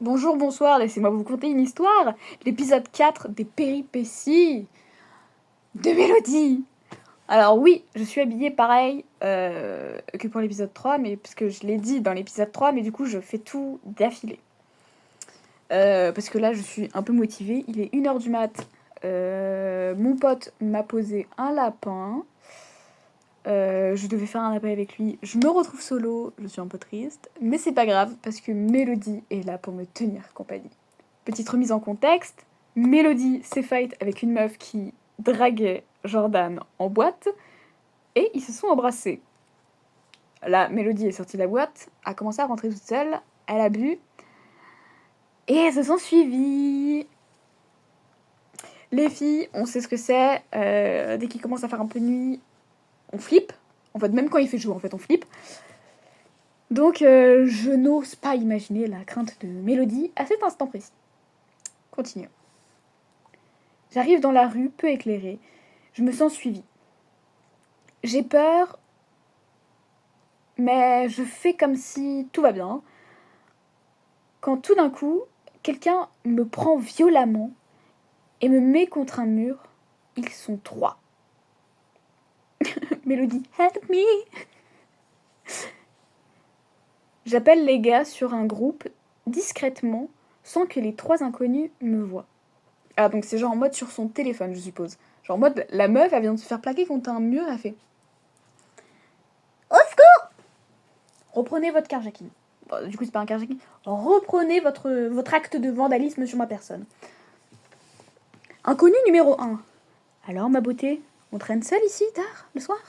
Bonjour, bonsoir, laissez-moi vous conter une histoire. L'épisode 4 des péripéties de Mélodie. Alors oui, je suis habillée pareil que pour l'épisode 3, mais parce que je l'ai dit dans l'épisode 3, mais du coup je fais tout d'affilée. Parce que là je suis un peu motivée, il est 1h du mat. Mon pote m'a posé un lapin. Je devais faire un appel avec lui. Je me retrouve solo, je suis un peu triste, mais c'est pas grave parce que Mélodie est là pour me tenir compagnie. Petite remise en contexte, Mélodie s'est fight avec une meuf qui draguait Jordan en boîte et ils se sont embrassés. Là, Mélodie est sortie de la boîte, a commencé à rentrer toute seule, elle a bu et elles se sont suivies. Les filles, on sait ce que c'est, dès qu'il commence à faire un peu nuit, on flippe. En fait, même quand il fait jour, en fait, on flippe. Donc, je n'ose pas imaginer la crainte de Mélodie à cet instant précis. Continuons. J'arrive dans la rue, peu éclairée. Je me sens suivie. J'ai peur, mais je fais comme si tout va bien. Quand tout d'un coup, quelqu'un me prend violemment et me met contre un mur. Ils sont 3. Mélodie, help me! J'appelle les gars sur un groupe, discrètement, sans que les 3 inconnus me voient. Ah, donc c'est genre en mode sur son téléphone, je suppose. Genre en mode, la meuf, elle vient de se faire plaquer contre un mur, elle fait au secours! Reprenez votre carjacking. Bon, du coup, c'est pas un carjacking. Reprenez votre acte de vandalisme sur ma personne. Inconnu numéro 1. Alors, ma beauté, on traîne seule ici, tard, le soir?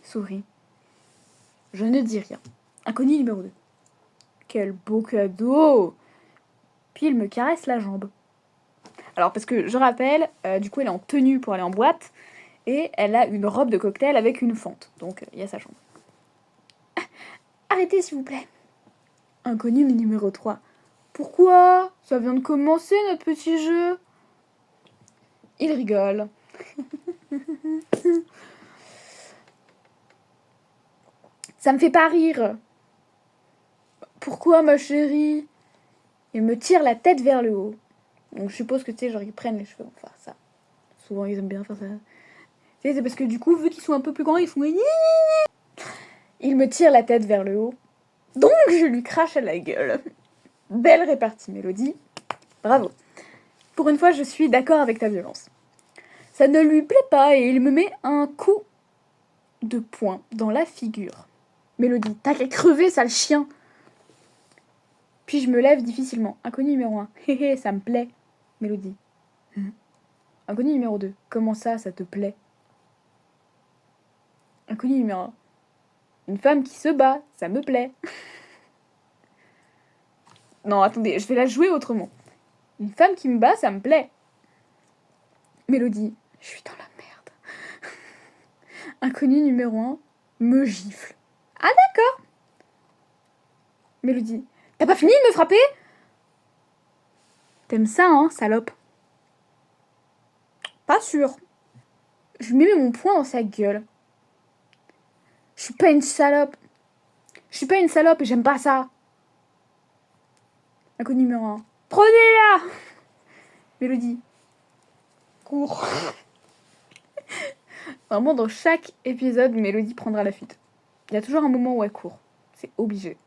Souris. Je ne dis rien. Inconnu numéro 2. Quel beau cadeau! Puis il me caresse la jambe. Alors, parce que je rappelle, du coup, elle est en tenue pour aller en boîte et elle a une robe de cocktail avec une fente. Donc, il y a sa jambe. Arrêtez, s'il vous plaît. Inconnu numéro 3. Pourquoi? Ça vient de commencer, notre petit jeu. Il rigole. Ça me fait pas rire. Pourquoi, ma chérie? Il me tire la tête vers le haut. Donc je suppose que, tu sais, genre, ils prennent les cheveux. Enfin, ça. Souvent, ils aiment bien faire ça. Tu sais, c'est parce que du coup, vu qu'ils sont un peu plus grands, ils font... Il me tire la tête vers le haut. Donc, je lui crache à la gueule. Belle répartie, Mélodie. Bravo. Pour une fois, je suis d'accord avec ta violence. Ça ne lui plaît pas et il me met un coup de poing dans la figure. Mélodie, t'as qu'à crever, sale chien. Puis je me lève difficilement. Inconnu numéro 1. Hé hé, ça me plaît. Mélodie. Inconnu numéro 2. Comment ça te plaît? Inconnu numéro 1. Une femme qui se bat, ça me plaît. Non, attendez, je vais la jouer autrement. Une femme qui me bat, ça me plaît. Mélodie. Je suis dans la merde. Inconnu numéro 1. Me gifle. Ah d'accord. Mélodie. T'as pas fini de me frapper? T'aimes ça, hein, salope? Pas sûr. Je lui mets mon poing dans sa gueule. Je suis pas une salope. Je suis pas une salope et j'aime pas ça. Inconnu numéro 1. Prenez-la! Mélodie. Cours. Vraiment, dans chaque épisode, Mélodie prendra la fuite. Il y a toujours un moment où elle court. C'est obligé.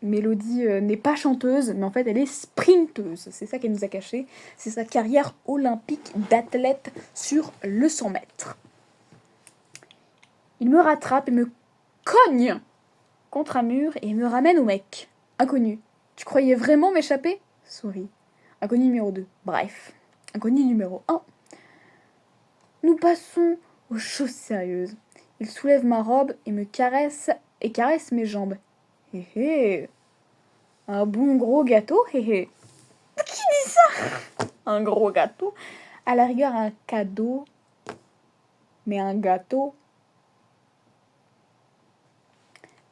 Mélodie n'est pas chanteuse, mais en fait, elle est sprinteuse. C'est ça qu'elle nous a caché. C'est sa carrière olympique d'athlète sur le 100 mètres. Il me rattrape et me cogne contre un mur et me ramène au mec. Inconnu. Tu croyais vraiment m'échapper? Souris. Inconnu numéro 2. Bref. Inconnu numéro 1. Nous passons aux choses sérieuses. Il soulève ma robe et me caresse mes jambes. Hé hé. Un bon gros gâteau, hé hé. Qui dit ça? Un gros gâteau. À la rigueur, un cadeau. Mais un gâteau.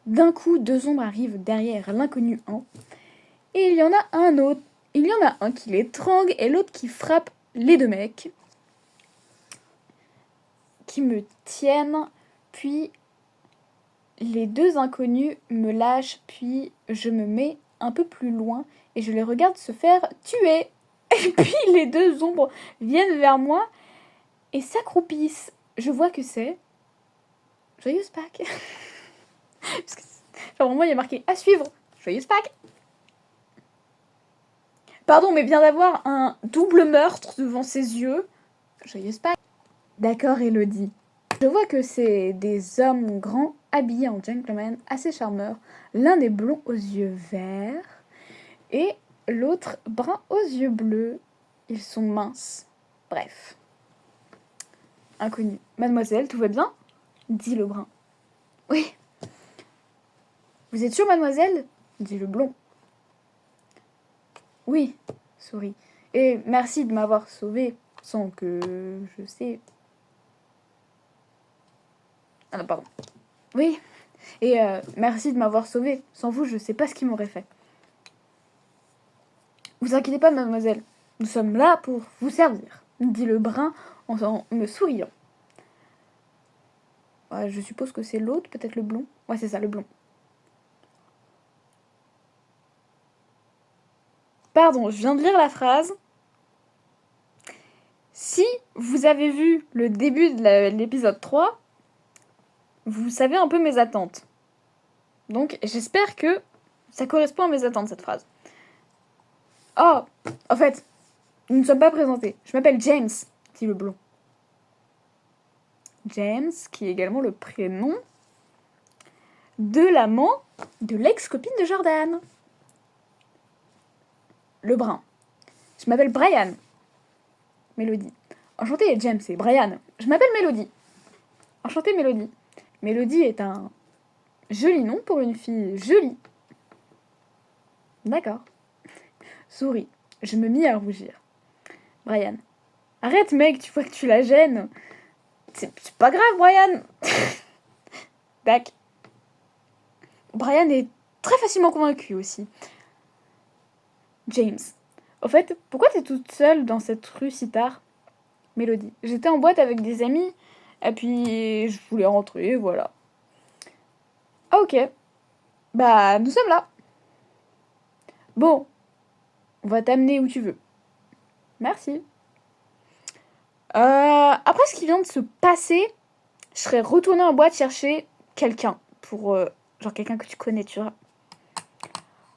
D'un coup, 2 ombres arrivent derrière l'inconnu 1. Et il y en a un autre. Il y en a un qui l'étrangle et l'autre qui frappe les 2 mecs. Qui me tiennent. Puis les 2 inconnus me lâchent. Puis je me mets un peu plus loin et je les regarde se faire tuer. Et puis les deux ombres viennent vers moi et s'accroupissent. Je vois que c'est Joyeuse Pâques. Parce que, genre, vraiment, il y a marqué à suivre. Joyeuse Pâques. Pardon, mais vient d'avoir un double meurtre devant ses yeux. Joyeuse Pâques. D'accord, Elodie. Je vois que c'est des hommes grands habillés en gentleman assez charmeurs. L'un est blond aux yeux verts et l'autre brun aux yeux bleus. Ils sont minces. Bref. Inconnu. Mademoiselle, tout va bien ? Dit le brun. Oui. Vous êtes sûre, mademoiselle ? Dit le blond. Oui, sourit. Et merci de m'avoir sauvée sans que je sais. Ah non, pardon. Oui. Et merci de m'avoir sauvée. Sans vous, je sais pas ce qui m'aurait fait. Vous inquiétez pas, mademoiselle. Nous sommes là pour vous servir, dit le brun en me souriant. Ouais, je suppose que c'est l'autre, peut-être le blond. Ouais, c'est ça, le blond. Pardon, je viens de lire la phrase. Si vous avez vu le début de l'épisode 3, vous savez un peu mes attentes. Donc, j'espère que ça correspond à mes attentes, cette phrase. Oh, en fait, nous ne sommes pas présentés. Je m'appelle James, dit le blond. James, qui est également le prénom de l'amant de l'ex-copine de Jordan. Le brun. Je m'appelle Brian. Mélodie. Enchantée, James et Brian. Je m'appelle Mélodie. Enchantée, Mélodie. Mélodie est un joli nom pour une fille jolie. D'accord. Souris. Je me mis à rougir. Brian. Arrête, mec, tu vois que tu la gênes. C'est pas grave, Brian. Tac. Brian est très facilement convaincu aussi. James. Au fait, pourquoi t'es toute seule dans cette rue si tard ? Mélodie. J'étais en boîte avec des amis, et puis je voulais rentrer, voilà. Ah ok. Bah, nous sommes là. Bon, on va t'amener où tu veux. Merci. Après ce qui vient de se passer, je serais retournée en boîte chercher quelqu'un. Pour, genre quelqu'un que tu connais, tu vois.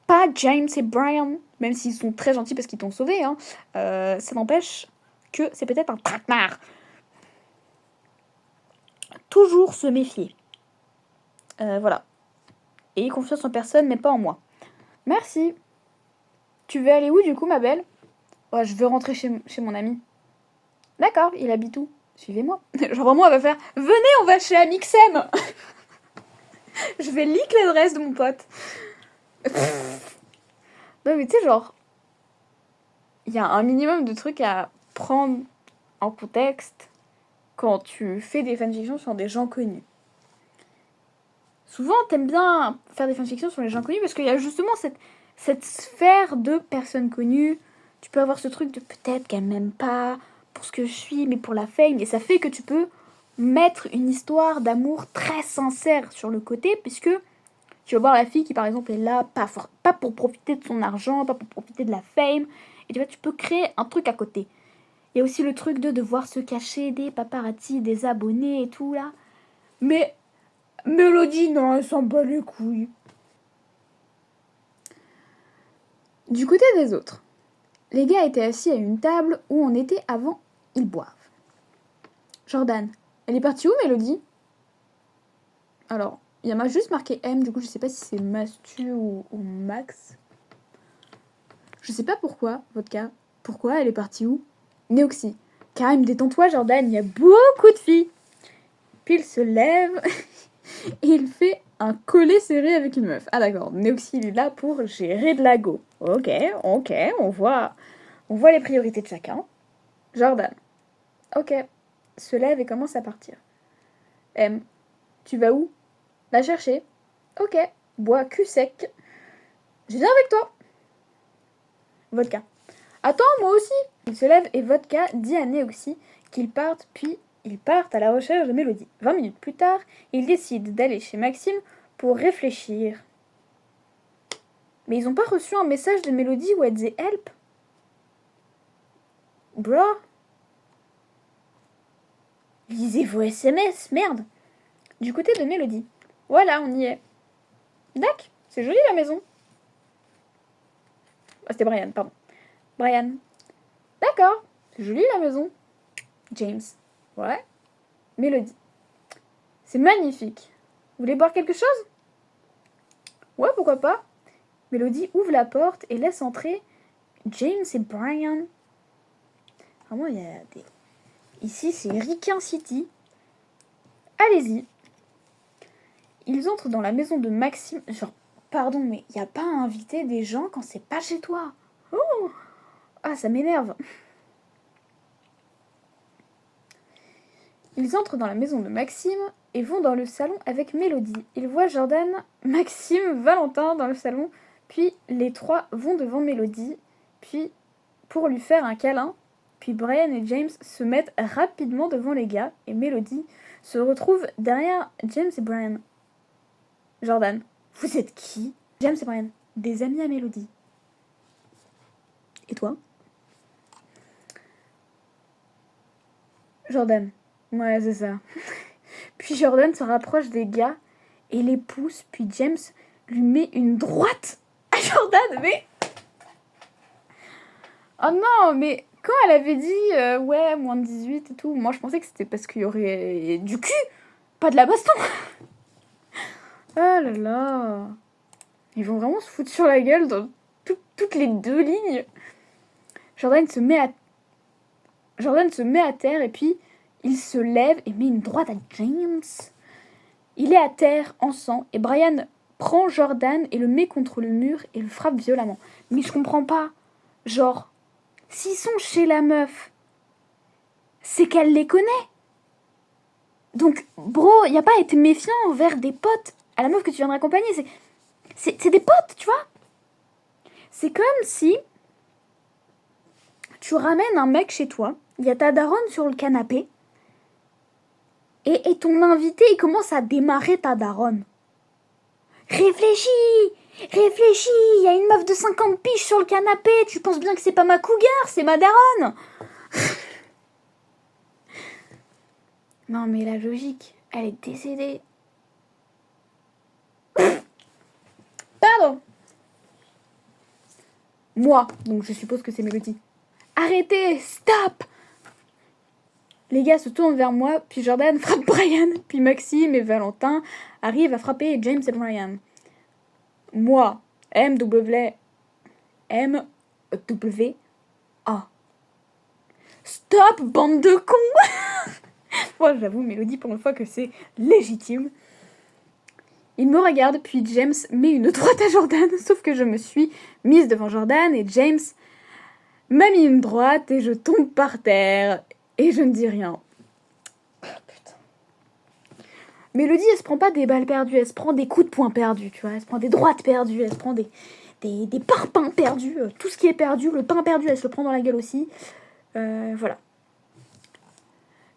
Pas James et Brian, même s'ils sont très gentils parce qu'ils t'ont sauvé, hein. Ça n'empêche que c'est peut-être un traquenard. Toujours se méfier. Voilà. Et confiance en personne, mais pas en moi. Merci. Tu veux aller où du coup, ma belle ? Ouais, je veux rentrer chez mon ami. D'accord, il habite où ? Suivez-moi. Genre vraiment, elle va faire « Venez, on va chez Amixem !» Je vais leak l'adresse de mon pote. Non mais tu sais, genre, il y a un minimum de trucs à prendre en contexte quand tu fais des fanfictions sur des gens connus. Souvent, t'aimes bien faire des fanfictions sur les gens connus parce qu'il y a justement cette sphère de personnes connues. Tu peux avoir ce truc de peut-être qu'elle m'aime pas pour ce que je suis, mais pour la fame. Et ça fait que tu peux mettre une histoire d'amour très sincère sur le côté, puisque tu vas voir la fille qui, par exemple, est là, pas pour profiter de son argent, pas pour profiter de la fame. Et tu vois, tu peux créer un truc à côté. Il y a aussi le truc de devoir se cacher des paparazzi, des abonnés et tout, là. Mais Mélodie, non, elle s'en bat les couilles. Du côté des autres, les gars étaient assis à une table où on était avant, ils boivent. Jordan, elle est partie où, Mélodie ? Alors, il y a juste marqué M, du coup je sais pas si c'est Mastu ou Max. Je sais pas pourquoi, Vodka. Pourquoi elle est partie où ? Néoxy. Karim, détends-toi, Jordan, il y a beaucoup de filles. Puis il se lève et il fait un collet serré avec une meuf. Ah d'accord, Néoxy il est là pour gérer de la go. Ok, on voit les priorités de chacun. Jordan. Ok, se lève et commence à partir. M. Tu vas où ? La chercher. Ok, bois cul sec. Je viens avec toi. Vodka. Attends, moi aussi. Il se lève et Vodka dit à Néoxy qu'ils partent, puis ils partent à la recherche de Mélodie. 20 minutes plus tard, ils décident d'aller chez Maxime pour réfléchir. Mais ils ont pas reçu un message de Mélodie où elle disait help? Bro? Lisez vos SMS, merde! Du côté de Mélodie. Voilà, on y est. Dac, c'est joli la maison. Ah, c'était Brian, pardon. Brian. D'accord, c'est joli la maison. James. Ouais. Mélodie. C'est magnifique. Vous voulez boire quelque chose? Ouais, pourquoi pas. Mélodie ouvre la porte et laisse entrer James et Brian. Vraiment, il y a des... Ici, c'est Riquin City. Allez-y. Ils entrent dans la maison de Maxime. Genre, pardon, mais il n'y a pas à inviter des gens quand c'est pas chez toi. Oh, ah, ça m'énerve. Ils entrent dans la maison de Maxime et vont dans le salon avec Mélodie. Ils voient Jordan, Maxime, Valentin dans le salon. Puis les trois vont devant Mélodie. Puis, pour lui faire un câlin, puis Brian et James se mettent rapidement devant les gars. Et Mélodie se retrouve derrière James et Brian. Jordan, vous êtes qui? James et Brian, des amis à Mélodie. Et toi? Jordan, ouais, c'est ça. Puis Jordan se rapproche des gars et les pousse, puis James lui met une droite à Jordan, mais... Oh non, mais quand elle avait dit ouais, moins de 18 et tout, moi je pensais que c'était parce qu'il y aurait du cul, pas de la baston. Oh là là. Ils vont vraiment se foutre sur la gueule dans toutes les deux lignes. Jordan se met à terre et puis il se lève et met une droite à James. Il est à terre en sang et Brian prend Jordan et le met contre le mur et le frappe violemment. Mais je comprends pas. Genre, s'ils sont chez la meuf, c'est qu'elle les connaît. Donc, bro, y a pas à être méfiant envers des potes à la meuf que tu viens de raccompagner. C'est des potes, tu vois. C'est comme si tu ramènes un mec chez toi, il y a ta daronne sur le canapé, et ton invité, il commence à démarrer ta daronne. Réfléchis, il y a une meuf de 50 piges sur le canapé, tu penses bien que c'est pas ma cougar, c'est ma daronne. Non mais la logique, elle est décédée. Pardon. Moi, donc je suppose que c'est Mélodie. Arrêtez, stop. Les gars se tournent vers moi, puis Jordan frappe Brian, puis Maxime et Valentin arrivent à frapper James et Brian. Moi, M-W-A. Stop, bande de cons. Moi, j'avoue, Mélodie, pour une fois que c'est légitime. Il me regarde, puis James met une droite à Jordan, sauf que je me suis mise devant Jordan et James m'a mis une droite et je tombe par terre. Et je ne dis rien. Oh, putain. Mélodie, elle se prend pas des balles perdues, elle se prend des coups de poing perdus, tu vois. Elle se prend des droites perdues, elle se prend des parpaings perdus. Tout ce qui est perdu, le pain perdu, elle se le prend dans la gueule aussi. Voilà.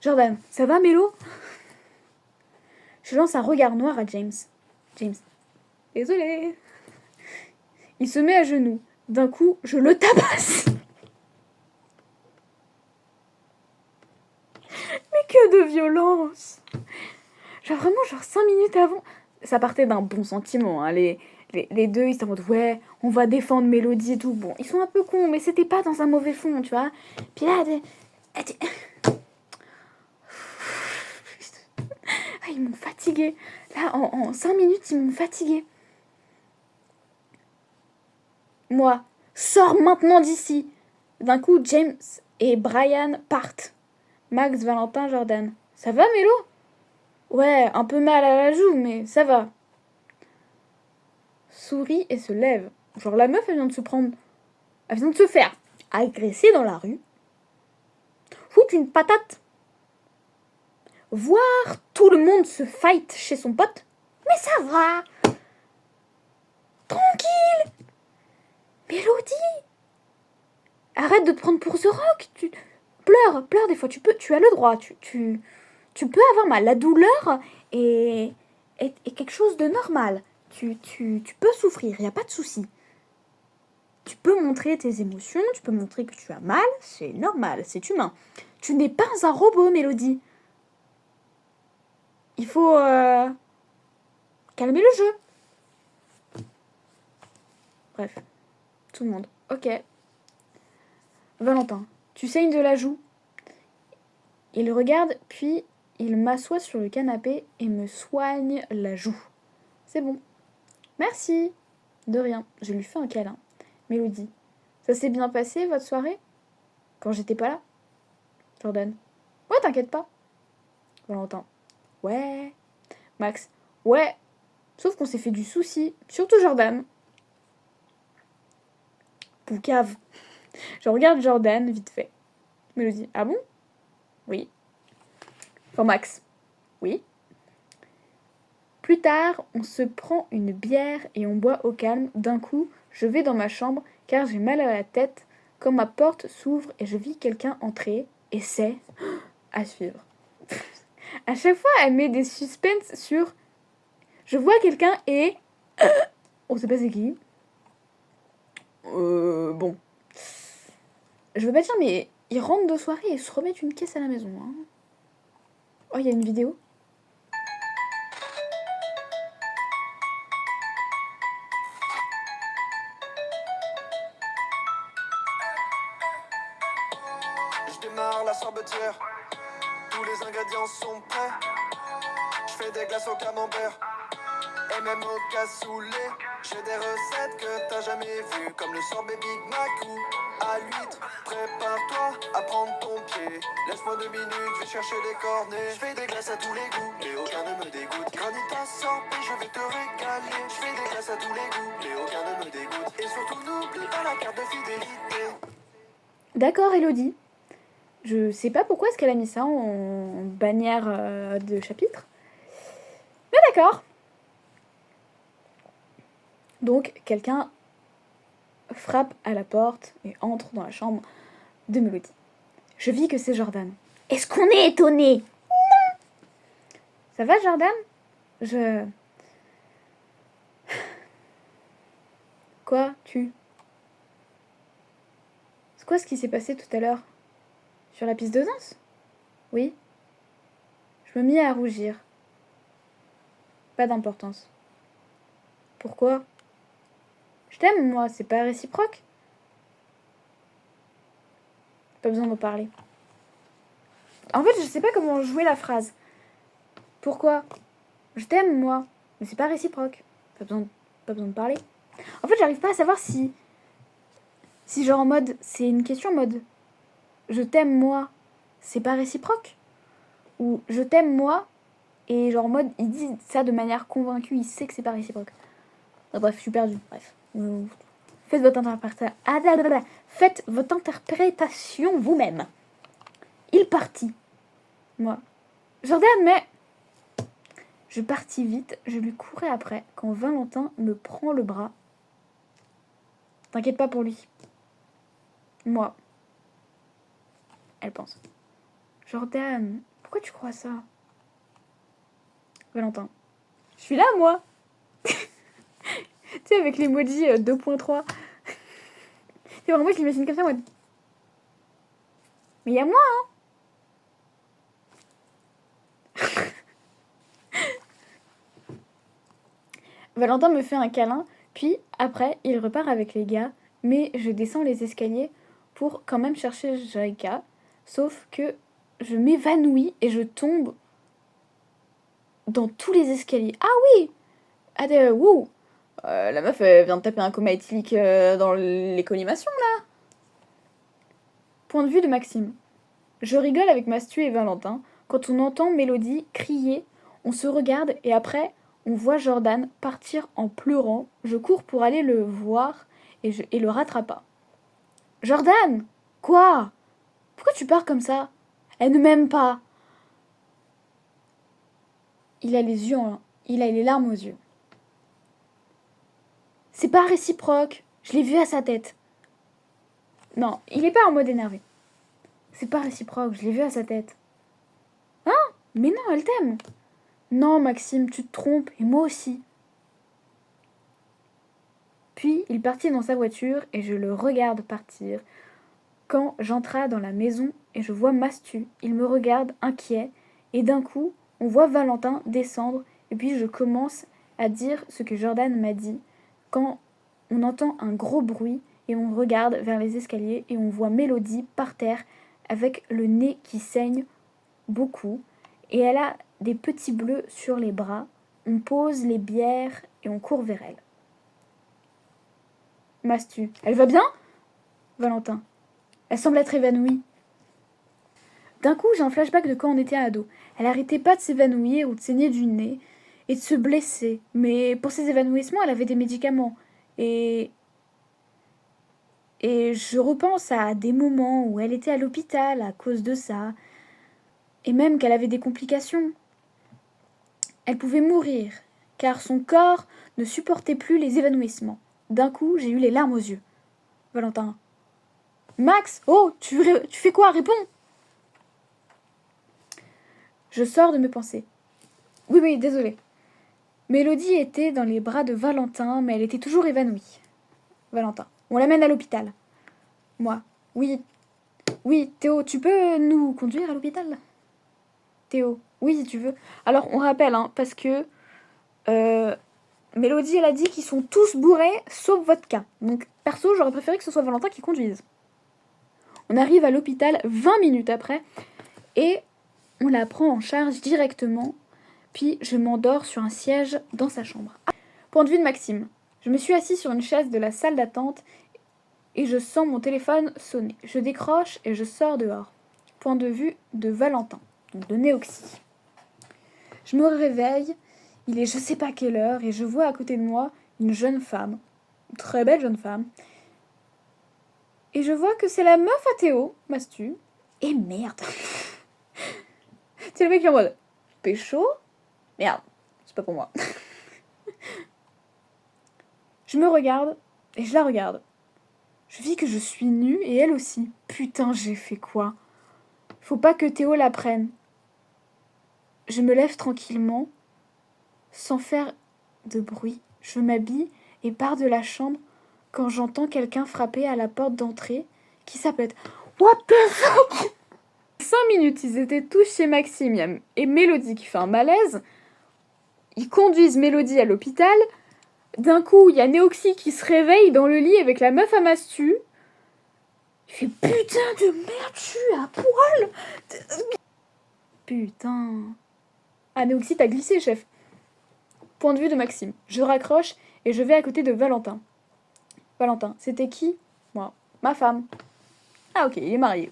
Jordan, ça va, Mélo? Je lance un regard noir à James. James. Désolé. Il se met à genoux. D'un coup, je le tabasse. Que de violence. Genre vraiment, 5 minutes avant, ça partait d'un bon sentiment. Hein. Les deux, ils étaient en mode, ouais, on va défendre Mélodie et tout. Bon, ils sont un peu cons, mais c'était pas dans un mauvais fond, tu vois. Puis là, ah, ils m'ont fatiguée. Là, en 5 minutes, ils m'ont fatiguée. Moi, sors maintenant d'ici. D'un coup, James et Brian partent. Max, Valentin, Jordan. Ça va, Mélo? Ouais, un peu mal à la joue, mais ça va. Sourit et se lève. Genre la meuf, elle vient de se prendre... Elle vient de se faire agresser dans la rue. Foutre une patate. Voir tout le monde se fight chez son pote. Mais ça va. Tranquille. Mélodie. Arrête de te prendre pour The Rock. Pleure des fois, tu as le droit, tu peux avoir mal. La douleur est quelque chose de normal. Tu peux souffrir, il n'y a pas de souci. Tu peux montrer tes émotions, tu peux montrer que tu as mal, c'est normal, c'est humain. Tu n'es pas un robot, Mélodie. Il faut calmer le jeu. Bref, tout le monde. Ok. Valentin, tu saignes de la joue. Il regarde, puis il m'assoit sur le canapé et me soigne la joue. C'est bon. Merci. De rien, je lui fais un câlin. Mélodie, ça s'est bien passé, votre soirée? Quand j'étais pas là? Jordan, ouais, t'inquiète pas. Valentin, ouais. Max, ouais. Sauf qu'on s'est fait du souci, surtout Jordan. Poucave. Je regarde Jordan, vite fait. Mélodie, ah bon? Oui. Enfin, Max, oui. Plus tard, on se prend une bière et on boit au calme. D'un coup, je vais dans ma chambre car j'ai mal à la tête quand ma porte s'ouvre et je vis quelqu'un entrer. Et c'est à suivre. À chaque fois, elle met des suspens sur je vois quelqu'un et on sait pas c'est qui. Bon. Je veux pas dire, mais ils rentrent de soirée et se remettent une caisse à la maison. Hein. Oh, il y a une vidéo. Je démarre la sorbetière, tous les ingrédients sont prêts. Je fais des glaces au camembert et même au cassoulet. J'ai des recettes que t'as jamais vues, comme le sorbet Big Mac ou à l'huître. Prépare-toi à prendre ton pied. Laisse-moi 2 minutes, je vais chercher les cornets. Je fais des glaces à tous les goûts et aucun ne me dégoûte. Granita sorbet, je vais te régaler. Je fais des glaces à tous les goûts et aucun ne me dégoûte. Et surtout n'oublie pas la carte de fidélité. D'accord, Elodie. Je sais pas pourquoi est-ce qu'elle a mis ça en bannière de chapitre. Mais d'accord. Donc, quelqu'un frappe à la porte et entre dans la chambre de Mélodie. Je vis que c'est Jordan. Est-ce qu'on est étonné? Non. Ça va, Jordan? Quoi, tu? C'est quoi ce qui s'est passé tout à l'heure? Sur la piste de danse? Oui. Je me mis à rougir. Pas d'importance. Pourquoi? Je t'aime, moi, c'est pas réciproque. Pas besoin d'en parler. En fait, je sais pas comment jouer la phrase. Pourquoi? Je t'aime, moi, mais c'est pas réciproque. Pas besoin de parler. En fait, j'arrive pas à savoir si genre en mode, c'est une question en mode je t'aime, moi, c'est pas réciproque. Ou je t'aime, moi, et genre en mode, il dit ça de manière convaincue, il sait que c'est pas réciproque. Enfin, bref, je suis perdue. Bref. Faites votre interprétation vous-même. Il partit. Moi. Jordan, mais... Je partis vite, je lui courais après quand Valentin me prend le bras. T'inquiète pas pour lui. Moi. Elle pense. Jordan, pourquoi tu crois ça? Valentin. Je suis là, moi. Tu sais, avec l'emoji 2.3. C'est vraiment, moi, je l'imagine comme ça, moi. Mais il y a moi, hein. Valentin me fait un câlin, puis après, il repart avec les gars, mais je descends les escaliers pour quand même chercher Jaika, sauf que je m'évanouis et je tombe dans tous les escaliers. Ah oui! Wouh! La meuf vient de taper un coma éthylique dans l'écolimation, là. Point de vue de Maxime. Je rigole avec Mastu et Valentin. Quand on entend Mélodie crier, on se regarde et après, on voit Jordan partir en pleurant. Je cours pour aller le voir et le rattrapa. Jordan! Quoi? Pourquoi tu pars comme ça? Elle ne m'aime pas. Il a les larmes aux yeux. C'est pas réciproque. Je l'ai vu à sa tête. Non, il est pas en mode énervé. C'est pas réciproque, je l'ai vu à sa tête. Hein? Mais non, elle t'aime. Non, Maxime, tu te trompes, et moi aussi. Puis il partit dans sa voiture et je le regarde partir. Quand j'entrai dans la maison et je vois Mastu, il me regarde inquiet et d'un coup, on voit Valentin descendre et puis je commence à dire ce que Jordan m'a dit quand on entend un gros bruit et on regarde vers les escaliers et on voit Mélodie par terre avec le nez qui saigne beaucoup et elle a des petits bleus sur les bras. On pose les bières et on court vers elle. Mastu, elle va bien? Valentin, elle semble être évanouie. D'un coup, j'ai un flashback de quand on était ado. Elle arrêtait pas de s'évanouir ou de saigner du nez et de se blesser. Mais pour ses évanouissements, elle avait des médicaments. Et je repense à des moments où elle était à l'hôpital à cause de ça. Et même qu'elle avait des complications. Elle pouvait mourir, car son corps ne supportait plus les évanouissements. D'un coup, j'ai eu les larmes aux yeux. Valentin. Max, oh, tu fais quoi? Réponds! Je sors de mes pensées. Oui, désolé. Mélodie était dans les bras de Valentin, mais elle était toujours évanouie. Valentin. On l'amène à l'hôpital. Moi. Oui, Théo, tu peux nous conduire à l'hôpital? Théo. Oui, si tu veux. Alors, on rappelle, parce que Mélodie, elle a dit qu'ils sont tous bourrés, sauf vodka. Donc, perso, j'aurais préféré que ce soit Valentin qui conduise. On arrive à l'hôpital 20 minutes après, et on la prend en charge directement, puis je m'endors sur un siège dans sa chambre. Point de vue de Maxime. Je me suis assis sur une chaise de la salle d'attente, et je sens mon téléphone sonner. Je décroche et je sors dehors. Point de vue de Valentin, donc de Néoxy. Je me réveille, il est je sais pas quelle heure, et je vois à côté de moi une jeune femme, une très belle jeune femme. Et je vois que c'est la meuf à Théo, Mastu. Et merde. C'est le mec qui est en mode pécho. Merde, c'est pas pour moi. Je me regarde et je la regarde. Je vis que je suis nue et elle aussi. Putain, j'ai fait quoi? Faut pas que Théo la prenne. Je me lève tranquillement, sans faire de bruit. Je m'habille et pars de la chambre quand j'entends quelqu'un frapper à la porte d'entrée qui s'appelle What the fuck? 5 minutes, ils étaient tous chez Maxime et Mélodie qui fait un malaise. Ils conduisent Mélodie à l'hôpital. D'un coup, il y a Néoxy qui se réveille dans le lit avec la meuf à Mastu. Il fait putain de merde, je suis à poil. Putain. Ah, Néoxy, t'as glissé, chef. Point de vue de Maxime. Je raccroche et je vais à côté de Valentin. Valentin, c'était qui? Moi. Ma femme. Ah, ok, il est marié.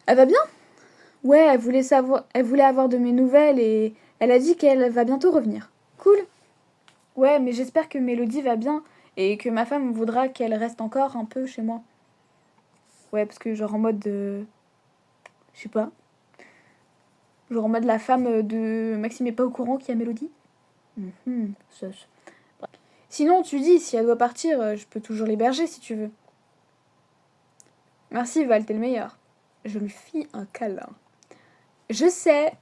Elle va bien? Ouais, elle voulait avoir de mes nouvelles et elle a dit qu'elle va bientôt revenir. Cool. Ouais, mais j'espère que Mélodie va bien et que ma femme voudra qu'elle reste encore un peu chez moi. Ouais, parce que genre en mode je sais pas. Genre en mode la femme de Maxime est pas au courant qu'il y a Mélodie. Sinon, tu dis, si elle doit partir, je peux toujours l'héberger si tu veux. Merci Val, t'es le meilleur. Je lui fis un câlin. Je sais.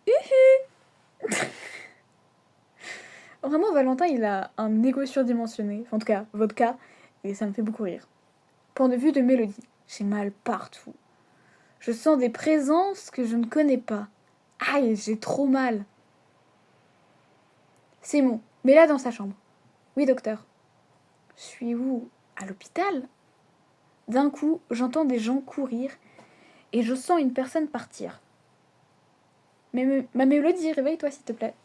Vraiment, Valentin, il a un égo surdimensionné. Enfin, en tout cas, vodka. Et ça me fait beaucoup rire. Point de vue de Mélodie. J'ai mal partout. Je sens des présences que je ne connais pas. Aïe, j'ai trop mal. C'est bon. Mets-la dans sa chambre. Oui, docteur. Je suis où? À l'hôpital? D'un coup, j'entends des gens courir et je sens une personne partir. Mais ma Mélodie, réveille-toi s'il te plaît.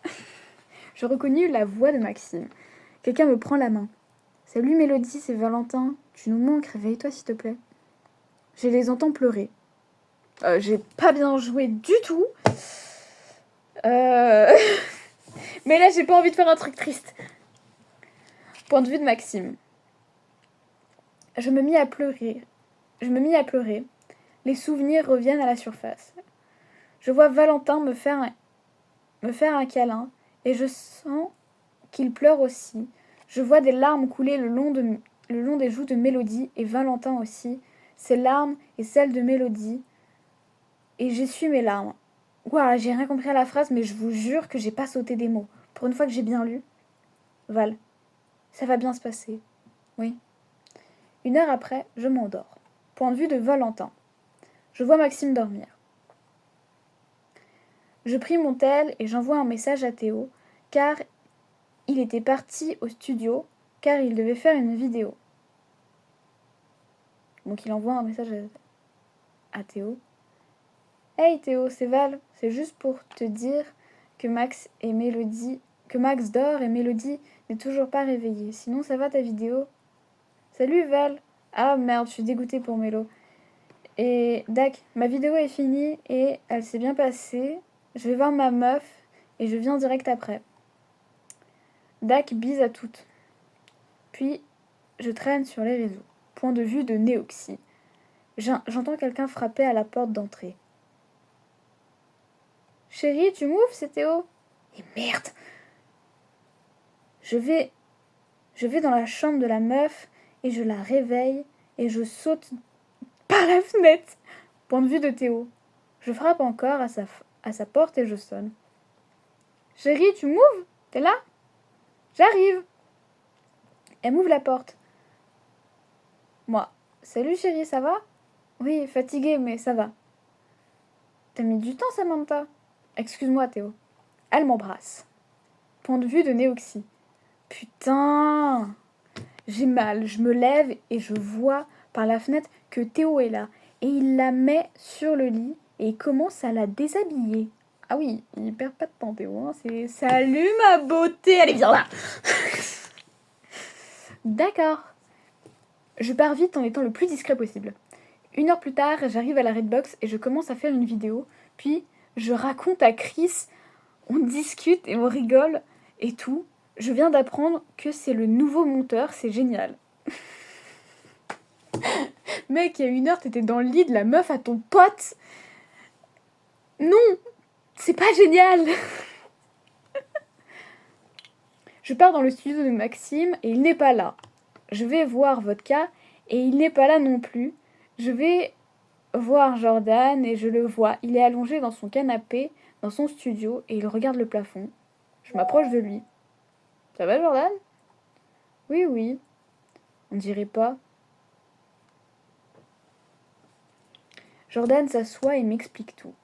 Je reconnus la voix de Maxime. Quelqu'un me prend la main. Salut Mélodie, c'est Valentin. Tu nous manques, réveille-toi s'il te plaît. Je les entends pleurer. J'ai pas bien joué du tout. Mais là, j'ai pas envie de faire un truc triste. Point de vue de Maxime. Je me mis à pleurer. Les souvenirs reviennent à la surface. Je vois Valentin me faire un câlin et je sens qu'il pleure aussi. Je vois des larmes couler le long des joues de Mélodie et Valentin aussi. Ses larmes et celles de Mélodie. Et j'essuie mes larmes. Ouah, j'ai rien compris à la phrase, mais je vous jure que j'ai pas sauté des mots. Pour une fois que j'ai bien lu. Val. Ça va bien se passer. Oui. 1 heure après, je m'endors. Point de vue de Valentin. Je vois Maxime dormir. Je prie mon tel et j'envoie un message à Théo, car il était parti au studio, car il devait faire une vidéo. Donc il envoie un message à Théo. Hey Théo, c'est Val, c'est juste pour te dire que Max dort et Mélodie n'est toujours pas réveillée. Sinon ça va ta vidéo? Salut Val. Ah merde, je suis dégoûtée pour Mélo. Et Dac, ma vidéo est finie et elle s'est bien passée. Je vais voir ma meuf et je viens direct après. Dac, bise à toutes. Puis, je traîne sur les réseaux. Point de vue de Néoxy. J'entends quelqu'un frapper à la porte d'entrée. Chérie, tu m'ouvres, c'est Théo. Et merde! Je vais dans la chambre de la meuf et je la réveille et je saute par la fenêtre. Point de vue de Théo. Je frappe encore à sa porte et je sonne. Chérie, tu m'ouvres? T'es là? J'arrive. Elle m'ouvre la porte. Moi. Salut chérie, ça va? Oui, fatiguée, mais ça va. T'as mis du temps, Samantha? Excuse-moi, Théo. Elle m'embrasse. Point de vue de Néoxy. Putain! J'ai mal, je me lève et je vois par la fenêtre que Théo est là. Et il la met sur le lit et il commence à la déshabiller. Ah oui, il perd pas de temps, Théo. Hein. C'est salut ma beauté! Allez, viens là! D'accord. Je pars vite en étant le plus discret possible. 1 heure plus tard, j'arrive à la Redbox et je commence à faire une vidéo. Puis, je raconte à Chris, on discute et on rigole et tout. Je viens d'apprendre que c'est le nouveau monteur, c'est génial. Mec, il y a 1 heure, t'étais dans le lit de la meuf à ton pote. Non, c'est pas génial. Je pars dans le studio de Maxime et il n'est pas là. Je vais voir Vodka et il n'est pas là non plus. Je vais voir Jordan et je le vois. Il est allongé dans son canapé, dans son studio et il regarde le plafond. Je m'approche de lui. Ça va Jordan? Oui, oui. On dirait pas. Jordan s'assoit et m'explique tout.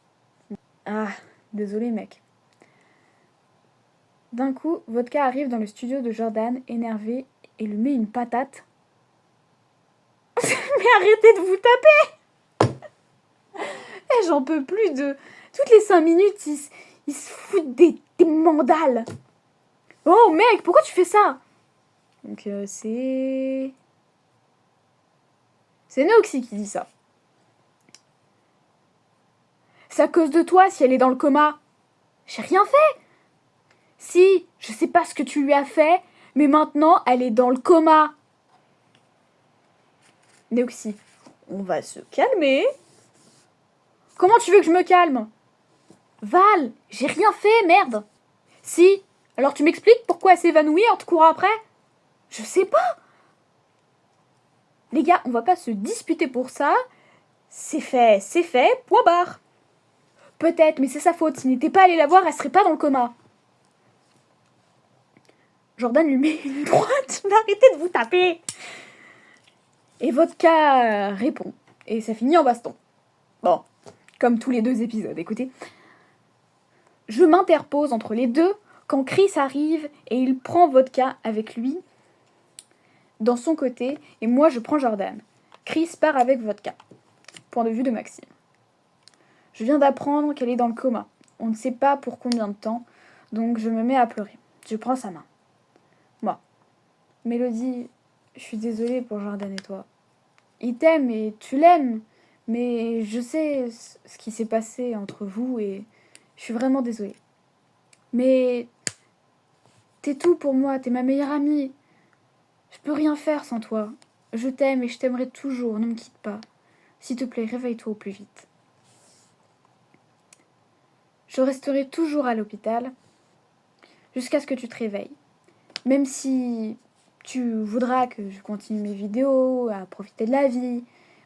Ah, désolé mec. D'un coup, Vodka arrive dans le studio de Jordan, énervé, et lui met une patate. Mais arrêtez de vous taper! Eh, j'en peux plus de... Toutes les 5 minutes, ils se foutent des mandales. Oh mec, pourquoi tu fais ça? Donc c'est... C'est Néoxy qui dit ça. C'est à cause de toi si elle est dans le coma. J'ai rien fait. Si, je sais pas ce que tu lui as fait, mais maintenant elle est dans le coma. Néoxy, on va se calmer. Comment tu veux que je me calme? Val, j'ai rien fait, merde. Si, alors tu m'expliques pourquoi elle s'est évanouie en te courant après? Je sais pas. Les gars, on va pas se disputer pour ça. C'est fait, point barre. Peut-être, mais c'est sa faute. S'il n'était pas allé la voir, elle serait pas dans le coma. Jordan lui met une droite. Mais arrêtez de vous taper. Et Vodka répond. Et ça finit en baston. Bon, comme tous les 2 épisodes, écoutez. Je m'interpose entre les deux quand Chris arrive et il prend Vodka avec lui dans son côté et moi je prends Jordan. Chris part avec Vodka. Point de vue de Maxime. Je viens d'apprendre qu'elle est dans le coma. On ne sait pas pour combien de temps, donc je me mets à pleurer. Je prends sa main. Moi. Mélodie, je suis désolée pour Jordan et toi. Il t'aime et tu l'aimes, mais je sais ce qui s'est passé entre vous et je suis vraiment désolée. Mais t'es tout pour moi, t'es ma meilleure amie. Je peux rien faire sans toi. Je t'aime et je t'aimerai toujours, ne me quitte pas. S'il te plaît, réveille-toi au plus vite. Je resterai toujours à l'hôpital jusqu'à ce que tu te réveilles. Même si tu voudras que je continue mes vidéos, à profiter de la vie.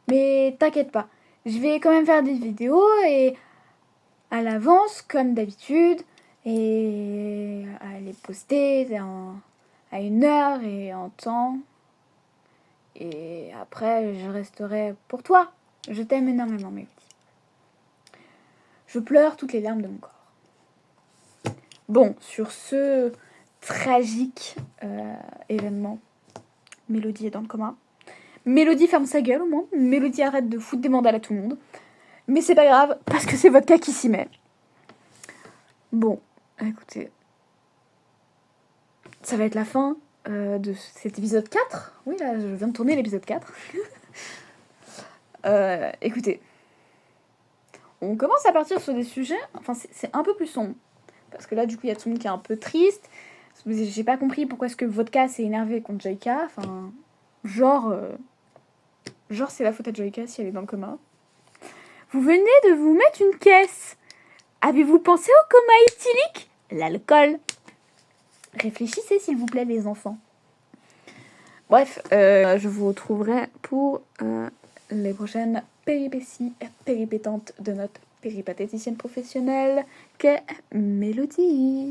Mais t'inquiète pas, je vais quand même faire des vidéos et à l'avance, comme d'habitude, et à les poster à 1h et en temps. Et après, je resterai pour toi. Je t'aime énormément, Mélodie. Je pleure toutes les larmes de mon corps. Bon, sur ce tragique événement, Mélodie est dans le coma. Mélodie ferme sa gueule au moins. Mélodie arrête de foutre des mandales à tout le monde. Mais c'est pas grave, parce que c'est votre cas qui s'y met. Bon, écoutez. Ça va être la fin de cet épisode 4. Oui, là, je viens de tourner l'épisode 4. Écoutez. On commence à partir sur des sujets... Enfin, c'est un peu plus sombre. Parce que là, du coup, il y a tout le monde qui est un peu triste. J'ai pas compris pourquoi est-ce que Vodka s'est énervé contre Joyka. Enfin, genre c'est la faute à Joyka si elle est dans le coma. Vous venez de vous mettre une caisse. Avez-vous pensé au coma éthylique? L'alcool. Réfléchissez, s'il vous plaît, les enfants. Bref, je vous retrouverai pour les prochaines péripéties péripétantes de notre péripatéticienne professionnelle qu'est Mélodie.